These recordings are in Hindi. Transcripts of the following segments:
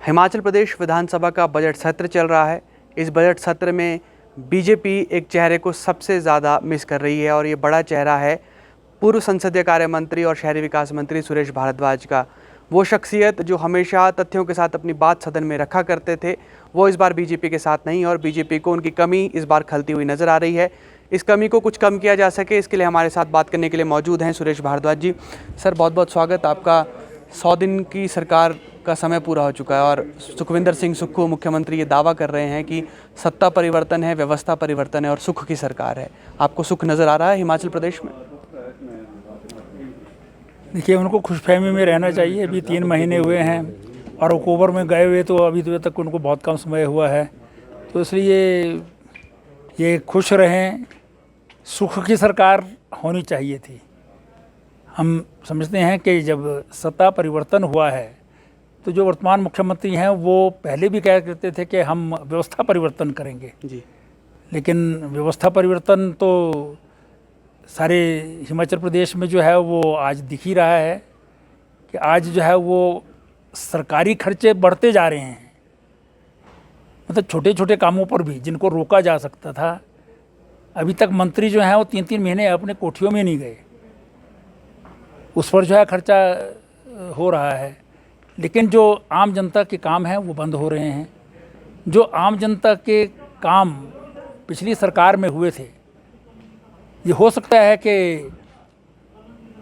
हिमाचल प्रदेश विधानसभा का बजट सत्र चल रहा है। इस बजट सत्र में बीजेपी एक चेहरे को सबसे ज़्यादा मिस कर रही है और ये बड़ा चेहरा है पूर्व संसदीय कार्य मंत्री और शहरी विकास मंत्री सुरेश भारद्वाज का। वो शख्सियत जो हमेशा तथ्यों के साथ अपनी बात सदन में रखा करते थे, वो इस बार बीजेपी के साथ नहीं और बीजेपी को उनकी कमी इस बार खलती हुई नज़र आ रही है। इस कमी को कुछ कम किया जा सके, इसके लिए हमारे साथ बात करने के लिए मौजूद हैं सुरेश भारद्वाज जी। सर, बहुत बहुत स्वागत आपका। 100 दिन की सरकार का समय पूरा हो चुका है और सुखविंदर सिंह सुक्खू मुख्यमंत्री ये दावा कर रहे हैं कि सत्ता परिवर्तन है, व्यवस्था परिवर्तन है और सुख की सरकार है। आपको सुख नज़र आ रहा है हिमाचल प्रदेश में? देखिए, उनको खुशफहमी में रहना चाहिए। अभी 3 महीने हुए हैं और अक्टूबर में गए हुए, तो अभी तक उनको बहुत कम समय हुआ है। तो इसलिए ये खुश रहें। सुख की सरकार होनी चाहिए थी। हम समझते हैं कि जब सत्ता परिवर्तन हुआ है तो जो वर्तमान मुख्यमंत्री हैं वो पहले भी कहा करते थे कि हम व्यवस्था परिवर्तन करेंगे जी। लेकिन व्यवस्था परिवर्तन तो सारे हिमाचल प्रदेश में जो है वो आज दिख ही रहा है कि आज जो है वो सरकारी खर्चे बढ़ते जा रहे हैं। मतलब छोटे छोटे कामों पर भी जिनको रोका जा सकता था, अभी तक मंत्री जो हैं वो 3-3 महीने अपने कोठियों में नहीं गए, उस पर जो है खर्चा हो रहा है। लेकिन जो आम जनता के काम हैं वो बंद हो रहे हैं। जो आम जनता के काम पिछली सरकार में हुए थे, ये हो सकता है कि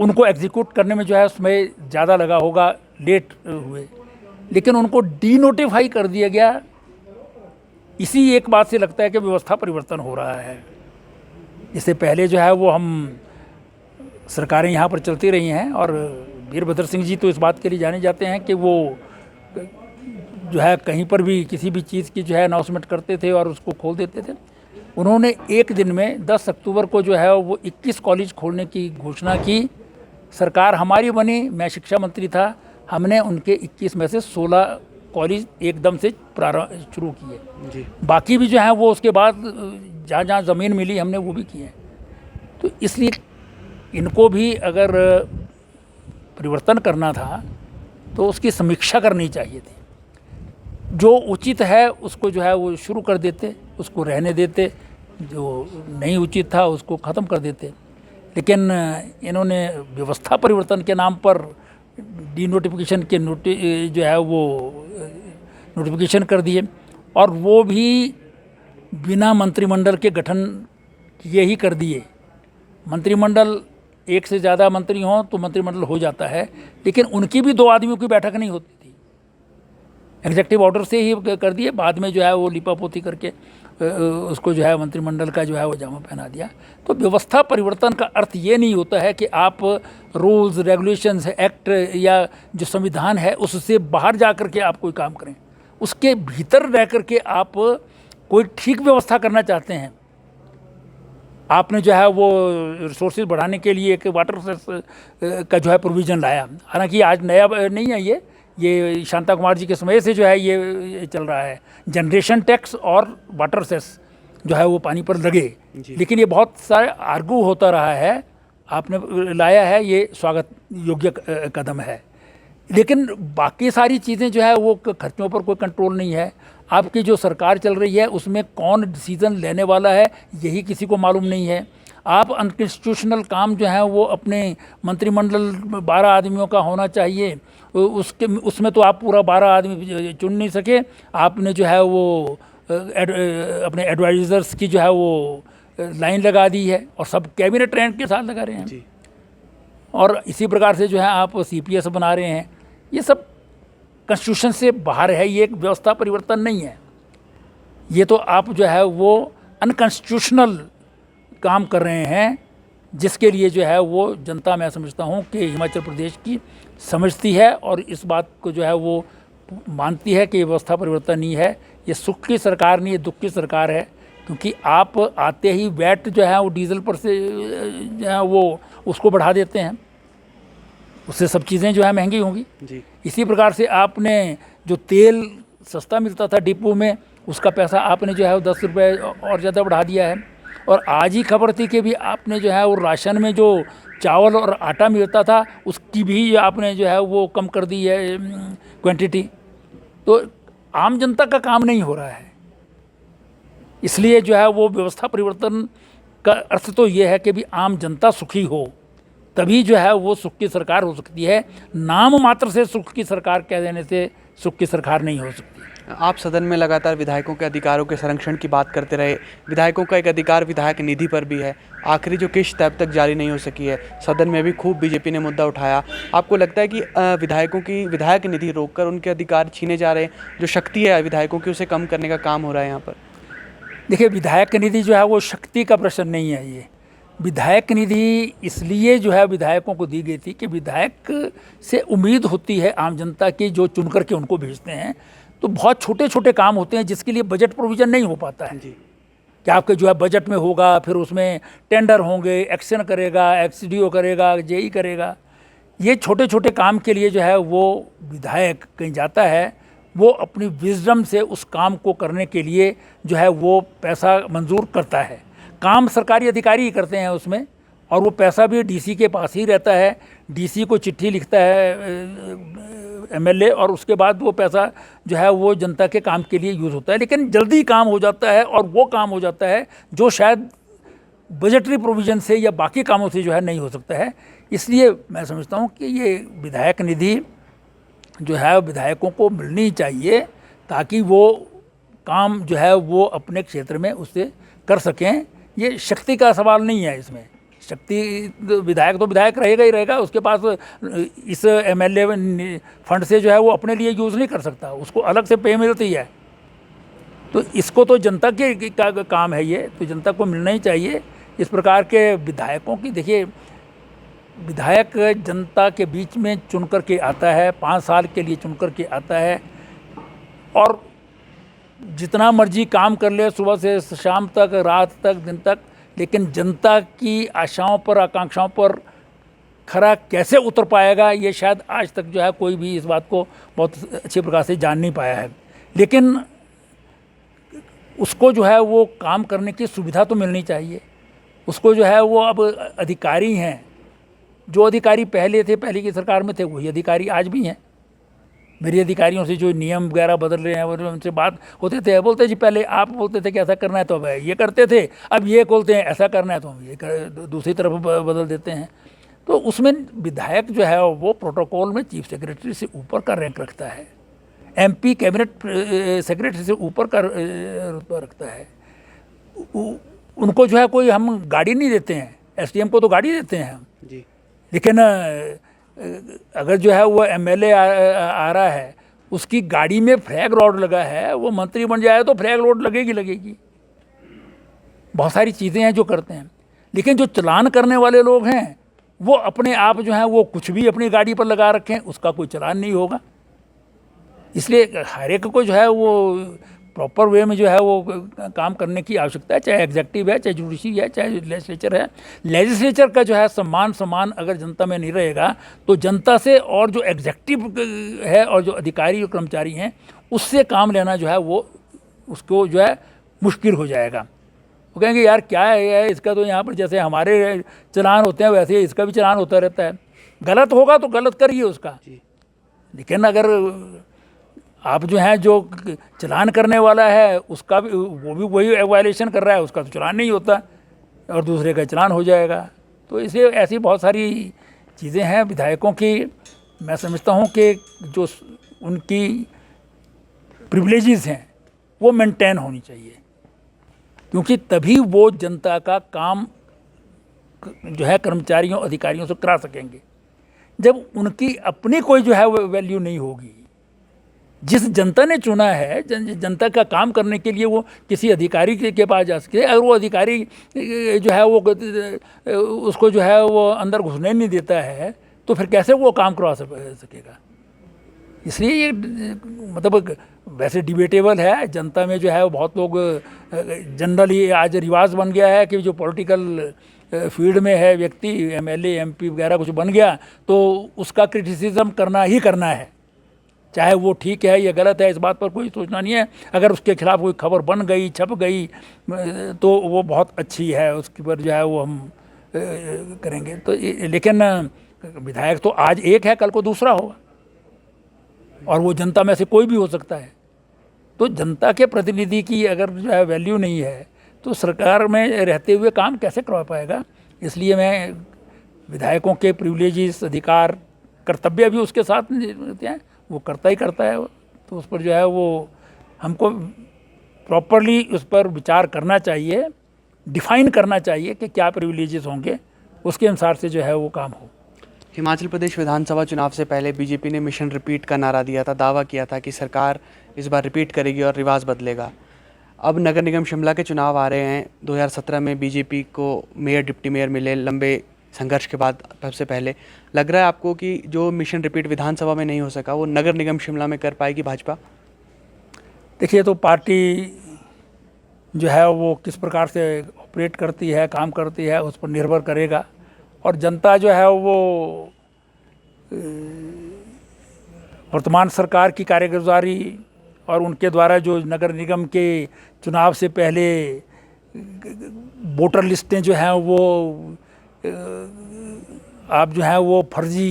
उनको एग्जीक्यूट करने में जो है उसमें ज़्यादा लगा होगा, लेट हुए, लेकिन उनको डीनोटिफाई कर दिया गया। इसी एक बात से लगता है कि व्यवस्था परिवर्तन हो रहा है। इससे पहले जो है वो हम सरकारें यहाँ पर चलती रही हैं और वीरभद्र सिंह जी तो इस बात के लिए जाने जाते हैं कि वो जो है कहीं पर भी किसी भी चीज़ की जो है अनाउंसमेंट करते थे और उसको खोल देते थे। उन्होंने एक दिन में 10 अक्टूबर को जो है वो 21 कॉलेज खोलने की घोषणा की। सरकार हमारी बनी, मैं शिक्षा मंत्री था, हमने उनके 21 में से 16 कॉलेज एकदम से प्रारंभ शुरू किए जी। बाकी भी जो है वो उसके बाद जहाँ जहाँ ज़मीन मिली हमने वो भी किए। तो इसलिए इनको भी अगर परिवर्तन करना था तो उसकी समीक्षा करनी चाहिए थी। जो उचित है उसको जो है वो शुरू कर देते, उसको रहने देते, जो नहीं उचित था उसको ख़त्म कर देते। लेकिन इन्होंने व्यवस्था परिवर्तन के नाम पर डीनोटिफिकेशन के जो है वो नोटिफिकेशन कर दिए और वो भी बिना मंत्रिमंडल के गठन किए ही कर दिए। मंत्रिमंडल एक से ज़्यादा मंत्री हों तो मंत्रिमंडल हो जाता है, लेकिन उनकी भी 2 आदमियों की बैठक नहीं होती थी। एग्जेक्टिव ऑर्डर से ही कर दिए, बाद में जो है वो लिपापोती करके उसको जो है मंत्रिमंडल का जो है वो जामा पहना दिया। तो व्यवस्था परिवर्तन का अर्थ ये नहीं होता है कि आप रूल्स, रेगुलेशंस, एक्ट या जो संविधान है उससे बाहर जा कर के आप कोई काम करें। उसके भीतर रह कर के आप कोई ठीक व्यवस्था करना चाहते हैं। आपने जो है वो रिसोर्सेज बढ़ाने के लिए एक वाटर रिसोर्स का जो है प्रोविज़न लाया। हालांकि आज नया नहीं है, ये शांता कुमार जी के समय से जो है ये चल रहा है। जनरेशन टैक्स और वाटर सेस जो है वो पानी पर लगे, लेकिन ये बहुत सारे आर्गू होता रहा है। आपने लाया है, ये स्वागत योग्य कदम है, लेकिन बाकी सारी चीज़ें जो है वो खर्चों पर कोई कंट्रोल नहीं है। आपकी जो सरकार चल रही है उसमें कौन डिसीज़न लेने वाला है यही किसी को मालूम नहीं है। आप अनकॉन्स्टिट्यूशनल काम जो है वो अपने मंत्रिमंडल 12 आदमियों का होना चाहिए, उसमें तो आप पूरा 12 आदमी चुन नहीं सके। आपने जो है वो अपने एडवाइज़र्स की जो है वो लाइन लगा दी है और सब कैबिनेट रैंक के साथ लगा रहे हैं जी। और इसी प्रकार से जो है आप CPS बना रहे हैं। ये सब कॉन्स्टिट्यूशन से बाहर है, ये एक व्यवस्था परिवर्तन नहीं है। ये तो आप जो है वो अनकॉन्स्टिट्यूशनल काम कर रहे हैं, जिसके लिए जो है वो जनता, मैं समझता हूँ कि हिमाचल प्रदेश की समझती है और इस बात को जो है वो मानती है कि ये व्यवस्था परिवर्तन नहीं है। ये सुख की सरकार नहीं, ये दुख की सरकार है। क्योंकि आप आते ही वैट जो है वो डीजल पर से जो है वो उसको बढ़ा देते हैं, उससे सब चीज़ें जो है महंगी होंगी जी। इसी प्रकार से आपने जो तेल सस्ता मिलता था डिपो में, उसका पैसा आपने जो है वो 10 रुपये और ज़्यादा बढ़ा दिया है। और आज ही खबर थी कि भी आपने जो है वो राशन में जो चावल और आटा मिलता था उसकी भी आपने जो है वो कम कर दी है क्वांटिटी। तो आम जनता का काम नहीं हो रहा है। इसलिए जो है वो व्यवस्था परिवर्तन का अर्थ तो ये है कि भी आम जनता सुखी हो, तभी जो है वो सुख की सरकार हो सकती है। नाम मात्र से सुख की सरकार कह देने से सुख की सरकार नहीं हो सकती। आप सदन में लगातार विधायकों के अधिकारों के संरक्षण की बात करते रहे। विधायकों का एक अधिकार विधायक निधि पर भी है। आखिरी जो किश्त अब तक जारी नहीं हो सकी है, सदन में भी खूब बीजेपी ने मुद्दा उठाया। आपको लगता है कि विधायकों की विधायक निधि रोककर उनके अधिकार छीने जा रहे हैं, जो शक्ति है विधायकों की उसे कम करने का काम हो रहा है यहाँ पर? देखिए, विधायक निधि जो है वो शक्ति का प्रश्न नहीं है। ये विधायक निधि इसलिए जो है विधायकों को दी गई थी कि विधायक से उम्मीद होती है आम जनता की, जो चुन करके उनको भेजते हैं, तो बहुत छोटे छोटे काम होते हैं जिसके लिए बजट प्रोविज़न नहीं हो पाता है जी। कि आपके जो है बजट में होगा, फिर उसमें टेंडर होंगे, एक्शन करेगा, एक्सडीओ करेगा, जेई करेगा। ये छोटे छोटे काम के लिए जो है वो विधायक कहीं जाता है, वो अपनी विजडम से उस काम को करने के लिए जो है वो पैसा मंजूर करता है। काम सरकारी अधिकारी ही करते हैं उसमें, और वो पैसा भी डीसी के पास ही रहता है। डीसी को चिट्ठी लिखता है एमएलए, और उसके बाद वो पैसा जो है वो जनता के काम के लिए यूज़ होता है। लेकिन जल्दी काम हो जाता है, और वो काम हो जाता है जो शायद बजटरी प्रोविज़न से या बाकी कामों से जो है नहीं हो सकता है। इसलिए मैं समझता हूँ कि ये विधायक निधि जो है विधायकों को मिलनी चाहिए, ताकि वो काम जो है वो अपने क्षेत्र में उससे कर सकें। ये शक्ति का सवाल नहीं है इसमें। शक्ति तो विधायक रहेगा ही रहेगा। उसके पास इस एमएलए फंड से जो है वो अपने लिए यूज़ नहीं कर सकता, उसको अलग से पे मिलती है। तो इसको तो जनता के का काम है, ये तो जनता को मिलना ही चाहिए। इस प्रकार के विधायकों की, देखिए, विधायक जनता के बीच में चुन कर के आता है, 5 साल के लिए चुन कर के आता है, और जितना मर्जी काम कर ले, सुबह से शाम तक, रात तक, दिन तक, लेकिन जनता की आशाओं पर, आकांक्षाओं पर खरा कैसे उतर पाएगा, ये शायद आज तक जो है कोई भी इस बात को बहुत अच्छे प्रकार से जान नहीं पाया है। लेकिन उसको जो है वो काम करने की सुविधा तो मिलनी चाहिए। उसको जो है वो अब अधिकारी हैं, जो अधिकारी पहले थे, पहले की सरकार में थे, वही अधिकारी आज भी हैं। मेरी अधिकारियों से जो नियम वगैरह बदल रहे हैं, वो उनसे बात होते थे, बोलते जी पहले आप बोलते थे कि ऐसा करना है तो अब ये करते थे, अब ये बोलते हैं ऐसा करना है तो हम ये दूसरी तरफ बदल देते हैं। तो उसमें विधायक जो है वो प्रोटोकॉल में चीफ सेक्रेटरी से ऊपर का रैंक रखता है, एमपी कैबिनेट सेक्रेटरी से ऊपर का रुतबा रखता है। उनको जो है कोई हम गाड़ी नहीं देते हैं, एसडीएम को तो गाड़ी देते हैं हम जी। लेकिन अगर जो है वो एमएलए आ रहा है, उसकी गाड़ी में फ्लैग रोड लगा है, वो मंत्री बन जाए तो फ्लैग रोड लगेगी। बहुत सारी चीज़ें हैं जो करते हैं। लेकिन जो चलान करने वाले लोग हैं, वो अपने आप जो है वो कुछ भी अपनी गाड़ी पर लगा रखें, उसका कोई चलान नहीं होगा। इसलिए हर एक को जो है वो प्रॉपर वे में जो है वो काम करने की आवश्यकता है, चाहे एग्जेक्टिव है, चाहे जुडिशरी है, चाहे लेजिस्लेचर है। लेजिस्लेचर का जो है सम्मान अगर जनता में नहीं रहेगा, तो जनता से और जो एग्जेक्टिव है और जो अधिकारी और कर्मचारी हैं, उससे काम लेना जो है वो उसको जो है मुश्किल हो जाएगा। वो कहेंगे यार क्या है इसका, तो यहाँ पर जैसे हमारे चलान होते हैं वैसे इसका भी चलान होता रहता है। गलत होगा तो गलत करिए उसका, लेकिन अगर आप जो है जो चलान करने वाला है उसका भी वो भी वही वायलेशन कर रहा है, उसका तो चलान नहीं होता और दूसरे का चलान हो जाएगा। तो इसे ऐसी बहुत सारी चीज़ें हैं विधायकों की। मैं समझता हूँ कि जो उनकी प्रिविलेजेस हैं वो मेंटेन होनी चाहिए, क्योंकि तभी वो जनता का काम जो है कर्मचारियों अधिकारियों से करा सकेंगे। जब उनकी अपनी कोई जो है वैल्यू नहीं होगी, जिस जनता ने चुना है, जनता का काम करने के लिए वो किसी अधिकारी के पास जा सके, अगर वो अधिकारी जो है वो उसको जो है वो अंदर घुसने नहीं देता है, तो फिर कैसे वो काम करवा सकेगा। इसलिए ये मतलब वैसे डिबेटेबल है। जनता में जो है वो बहुत लोग जनरली आज रिवाज बन गया है कि जो पॉलिटिकल फील्ड में है व्यक्ति, एमएलए एमपी वगैरह कुछ बन गया तो उसका क्रिटिसिज्म करना ही करना है, चाहे वो ठीक है या गलत है, इस बात पर कोई सोचना नहीं है। अगर उसके खिलाफ कोई खबर बन गई, छप गई, तो वो बहुत अच्छी है, उसके पर जो है वो हम करेंगे। तो लेकिन विधायक तो आज एक है, कल को दूसरा होगा। और वो जनता में से कोई भी हो सकता है। तो जनता के प्रतिनिधि की अगर जो है वैल्यू नहीं है तो सरकार में रहते हुए काम कैसे करवा पाएगा। इसलिए मैं विधायकों के प्रिविलेजेस, अधिकार, कर्तव्य भी उसके साथ होते हैं, वो करता ही करता है। तो उस पर जो है वो हमको प्रॉपरली उस पर विचार करना चाहिए, डिफाइन करना चाहिए कि क्या प्रिविलेजेस होंगे, उसके अनुसार से जो है वो काम हो। हिमाचल प्रदेश विधानसभा चुनाव से पहले बीजेपी ने मिशन रिपीट का नारा दिया था, दावा किया था कि सरकार इस बार रिपीट करेगी और रिवाज बदलेगा। अब नगर निगम शिमला के चुनाव आ रहे हैं। 2017 में बीजेपी को मेयर, डिप्टी मेयर मिले, लंबे संघर्ष के बाद सबसे पहले। लग रहा है आपको कि जो मिशन रिपीट विधानसभा में नहीं हो सका वो नगर निगम शिमला में कर पाएगी भाजपा? देखिए, तो पार्टी जो है वो किस प्रकार से ऑपरेट करती है, काम करती है, उस पर निर्भर करेगा। और जनता जो है वो वर्तमान सरकार की कार्यगुजारी और उनके द्वारा जो नगर निगम के चुनाव से पहले वोटर लिस्टें जो हैं वो आप जो है वो फर्जी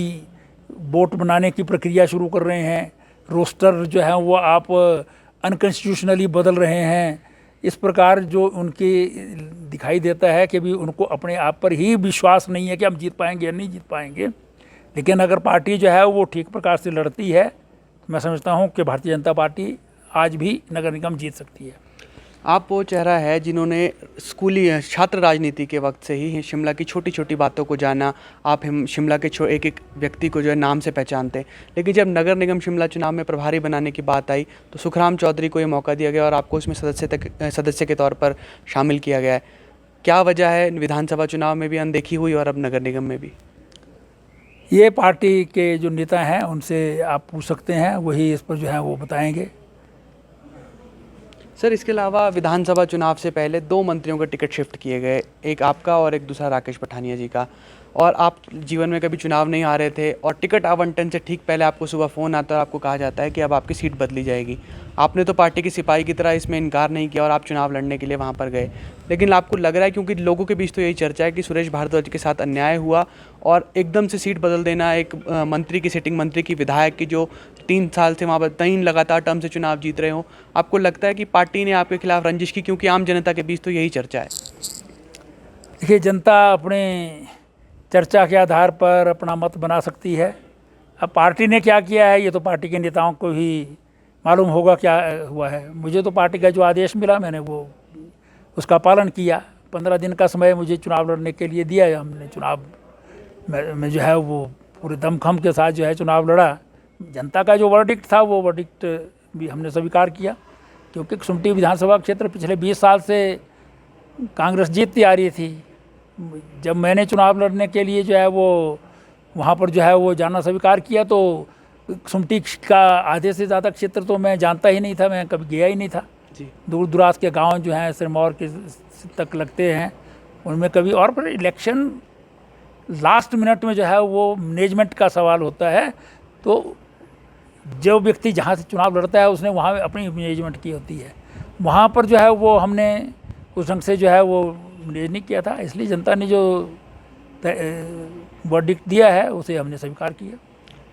वोट बनाने की प्रक्रिया शुरू कर रहे हैं, रोस्टर जो है वो आप अनकॉन्स्टिट्यूशनली बदल रहे हैं। इस प्रकार जो उनकी दिखाई देता है कि भी उनको अपने आप पर ही विश्वास नहीं है कि हम जीत पाएंगे या नहीं जीत पाएंगे। लेकिन अगर पार्टी जो है वो ठीक प्रकार से लड़ती है तो मैं समझता हूँ कि भारतीय जनता पार्टी आज भी नगर निगम जीत सकती है। आप वो चेहरा है जिन्होंने स्कूली छात्र राजनीति के वक्त से ही शिमला की छोटी छोटी बातों को जाना। आप शिमला के एक एक व्यक्ति को जो है नाम से पहचानते हैं। लेकिन जब नगर निगम शिमला चुनाव में प्रभारी बनाने की बात आई तो सुखराम चौधरी को ये मौका दिया गया और आपको उसमें सदस्य के तौर पर शामिल किया गया है। क्या वजह है विधानसभा चुनाव में भी अनदेखी हुई और अब नगर निगम में भी? ये पार्टी के जो नेता हैं उनसे आप पूछ सकते हैं, वही इस पर जो है वो बताएंगे। सर, इसके अलावा विधानसभा चुनाव से पहले 2 मंत्रियों का टिकट शिफ्ट किए गए, एक आपका और एक दूसरा राकेश पठानिया जी का। और आप जीवन में कभी चुनाव नहीं आ रहे थे और टिकट आवंटन से ठीक पहले आपको सुबह फ़ोन आता है और आपको कहा जाता है कि अब आपकी सीट बदली जाएगी। आपने तो पार्टी की सिपाही की तरह इसमें इनकार नहीं किया और आप चुनाव लड़ने के लिए वहाँ पर गए। लेकिन आपको लग रहा है, क्योंकि लोगों के बीच तो यही चर्चा है कि सुरेश भारद्वाज के साथ अन्याय हुआ और एकदम से सीट बदल देना एक मंत्री की, सिटिंग मंत्री की, विधायक की जो 3 साल से वहाँ पर 3 लगातार टर्म से चुनाव जीत रहे हो, आपको लगता है कि पार्टी ने आपके खिलाफ रंजिश की? क्योंकि आम जनता के बीच तो यही चर्चा है। देखिए, जनता अपने चर्चा के आधार पर अपना मत बना सकती है। अब पार्टी ने क्या किया है ये तो पार्टी के नेताओं को ही मालूम होगा क्या हुआ है। मुझे तो पार्टी का जो आदेश मिला मैंने वो उसका पालन किया। 15 दिन का समय मुझे चुनाव लड़ने के लिए दिया। हमने चुनाव में जो है वो पूरे दमखम के साथ जो है चुनाव लड़ा। जनता का जो वर्डिक्ट था वो वर्डिक्ट भी हमने स्वीकार किया, क्योंकि कुसुम्पटी विधानसभा क्षेत्र पिछले 20 साल से कांग्रेस जीतती आ रही थी। जब मैंने चुनाव लड़ने के लिए जो है वो वहाँ पर जो है वो जाना स्वीकार किया तो कुसुम्पटी का आधे से ज़्यादा क्षेत्र तो मैं जानता ही नहीं था, मैं कभी गया ही नहीं था जी। दूर दराज के गांव जो हैं सिरमौर के तक लगते हैं उनमें कभी। और पर इलेक्शन लास्ट मिनट में जो है वो मैनेजमेंट का सवाल होता है, तो जो व्यक्ति जहाँ से चुनाव लड़ता है उसने वहाँ अपनी मैनेजमेंट की होती है। वहाँ पर जो है वो हमने उस ढंग से जो है वो मैनेज नहीं किया था, इसलिए जनता ने जो वर्डिक्ट दिया है उसे हमने स्वीकार किया।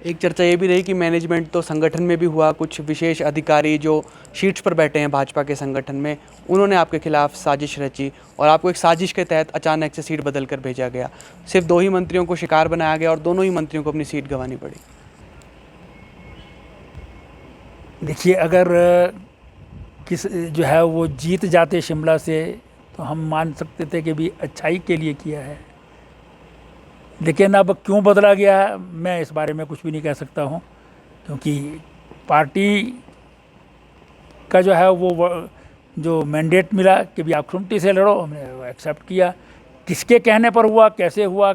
एक चर्चा ये भी रही कि मैनेजमेंट तो संगठन में भी हुआ, कुछ विशेष अधिकारी जो शीट्स पर बैठे हैं भाजपा के संगठन में, उन्होंने आपके खिलाफ साजिश रची और आपको एक साजिश के तहत अचानक से सीट बदल कर भेजा गया। सिर्फ 2 ही मंत्रियों को शिकार बनाया गया और दोनों ही मंत्रियों को अपनी सीट गंवानी पड़ी। देखिए, अगर किस जो है वो जीत जाते शिमला से तो हम मान सकते थे कि भी अच्छाई के लिए किया है। लेकिन अब क्यों बदला गया मैं इस बारे में कुछ भी नहीं कह सकता हूँ, क्योंकि पार्टी का जो है वो जो मैंडेट मिला कि भी आप कुसुम्पटी से लड़ो, हमने एक्सेप्ट किया। किसके कहने पर हुआ, कैसे हुआ,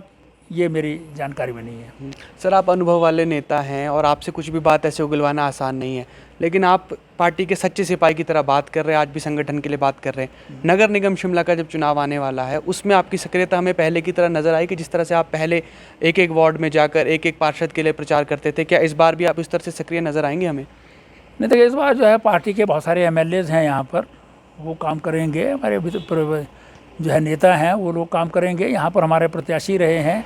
ये मेरी जानकारी में नहीं है। सर, आप अनुभव वाले नेता हैं और आपसे कुछ भी बात ऐसे उगलवाना आसान नहीं है, लेकिन आप पार्टी के सच्चे सिपाही की तरह बात कर रहे हैं, आज भी संगठन के लिए बात कर रहे हैं। नगर निगम शिमला का जब चुनाव आने वाला है उसमें आपकी सक्रियता हमें पहले की तरह नज़र आई कि जिस तरह से आप पहले एक एक वार्ड में जाकर एक एक पार्षद के लिए प्रचार करते थे, क्या इस बार भी आप इस तरह से सक्रिय नज़र आएंगे हमें? नहीं, देखिए, इस बार जो है पार्टी के बहुत सारे MLAs हैं यहाँ पर, वो काम करेंगे। हमारे जो है नेता हैं वो लोग काम करेंगे। यहाँ पर हमारे प्रत्याशी रहे हैं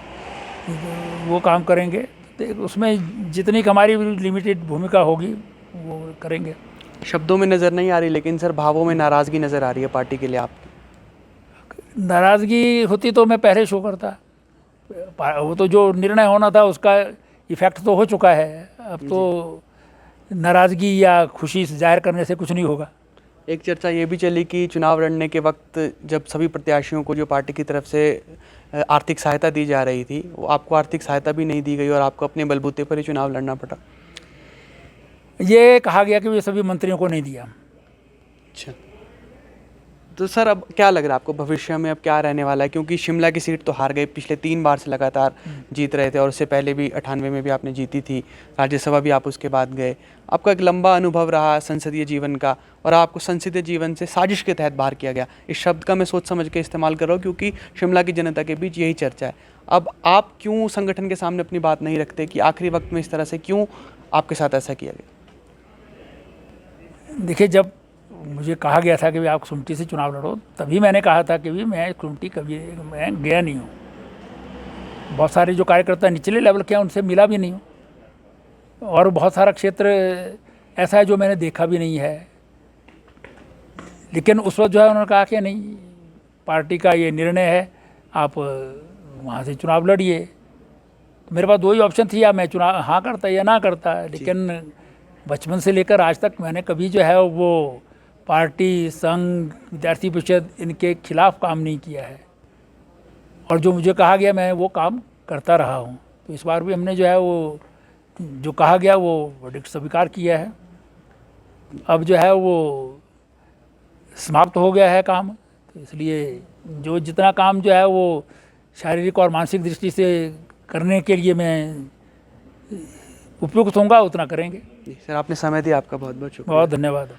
वो काम करेंगे। तो उसमें जितनी हमारी लिमिटेड भूमिका होगी वो करेंगे। शब्दों में नज़र नहीं आ रही, लेकिन सर भावों में नाराज़गी नज़र आ रही है पार्टी के लिए आपकी। नाराज़गी होती तो मैं पहले शो करता। वो तो जो निर्णय होना था उसका इफेक्ट तो हो चुका है। अब तो नाराज़गी या खुशी जाहिर करने से कुछ नहीं होगा। एक चर्चा ये भी चली कि चुनाव लड़ने के वक्त जब सभी प्रत्याशियों को जो पार्टी की तरफ से आर्थिक सहायता दी जा रही थी, वो आपको आर्थिक सहायता भी नहीं दी गई और आपको अपने बलबूते पर ही चुनाव लड़ना पड़ा। ये कहा गया कि ये सभी मंत्रियों को नहीं दिया। अच्छा, तो सर अब क्या लग रहा है आपको भविष्य में अब क्या रहने वाला है? क्योंकि शिमला की सीट तो हार गई, पिछले 3 बार से लगातार जीत रहे थे और उससे पहले भी 98 में भी आपने जीती थी, राज्यसभा भी आप उसके बाद गए। आपका एक लंबा अनुभव रहा संसदीय जीवन का और आपको संसदीय जीवन से साजिश के तहत बाहर किया गया। इस शब्द का मैं सोच समझ के इस्तेमाल कर रहा हूँ क्योंकि शिमला की जनता के बीच यही चर्चा है। अब आप क्यों संगठन के सामने अपनी बात नहीं रखते कि आखिरी वक्त में इस तरह से क्यों आपके साथ ऐसा किया गया? देखिए, जब मुझे कहा गया था कि भी आप कुमटी से चुनाव लड़ो, तभी मैंने कहा था कि भी मैं कुमटी कभी मैं गया नहीं हूँ। बहुत सारे जो कार्यकर्ता निचले लेवल के हैं उनसे मिला भी नहीं हूँ, और बहुत सारा क्षेत्र ऐसा है जो मैंने देखा भी नहीं है। लेकिन उस वक्त जो है उन्होंने कहा कि नहीं, पार्टी का ये निर्णय है, आप वहाँ से चुनाव लड़िए। मेरे पास 2 ही ऑप्शन थी, या मैं चुनाव हाँ करता या ना करता। लेकिन बचपन से लेकर आज तक मैंने कभी जो है वो पार्टी, संघ, विद्यार्थी परिषद इनके खिलाफ काम नहीं किया है, और जो मुझे कहा गया मैं वो काम करता रहा हूँ। तो इस बार भी हमने जो है वो जो कहा गया वो वर्डिक्ट स्वीकार किया है। अब जो है वो समाप्त हो गया है काम, तो इसलिए जो जितना काम जो है वो शारीरिक और मानसिक दृष्टि से करने के लिए मैं उपयुक्त होऊंगा उतना करेंगे। सर, आपने समय दिया, आपका बहुत बहुत शुक्रिया। बहुत धन्यवाद।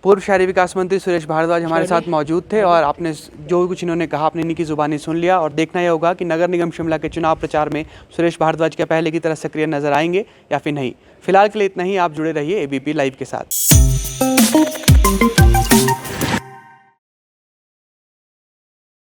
पूर्व शहरी विकास मंत्री सुरेश भारद्वाज हमारे साथ मौजूद थे और आपने जो कुछ इन्होंने कहा आपने इन्हीं की जुबानी सुन लिया। और देखना यह होगा कि नगर निगम शिमला के चुनाव प्रचार में सुरेश भारद्वाज क्या पहले की तरह सक्रिय नजर आएंगे या फिर नहीं। फिलहाल के लिए इतना ही। आप जुड़े रहिए एबीपी लाइव के साथ।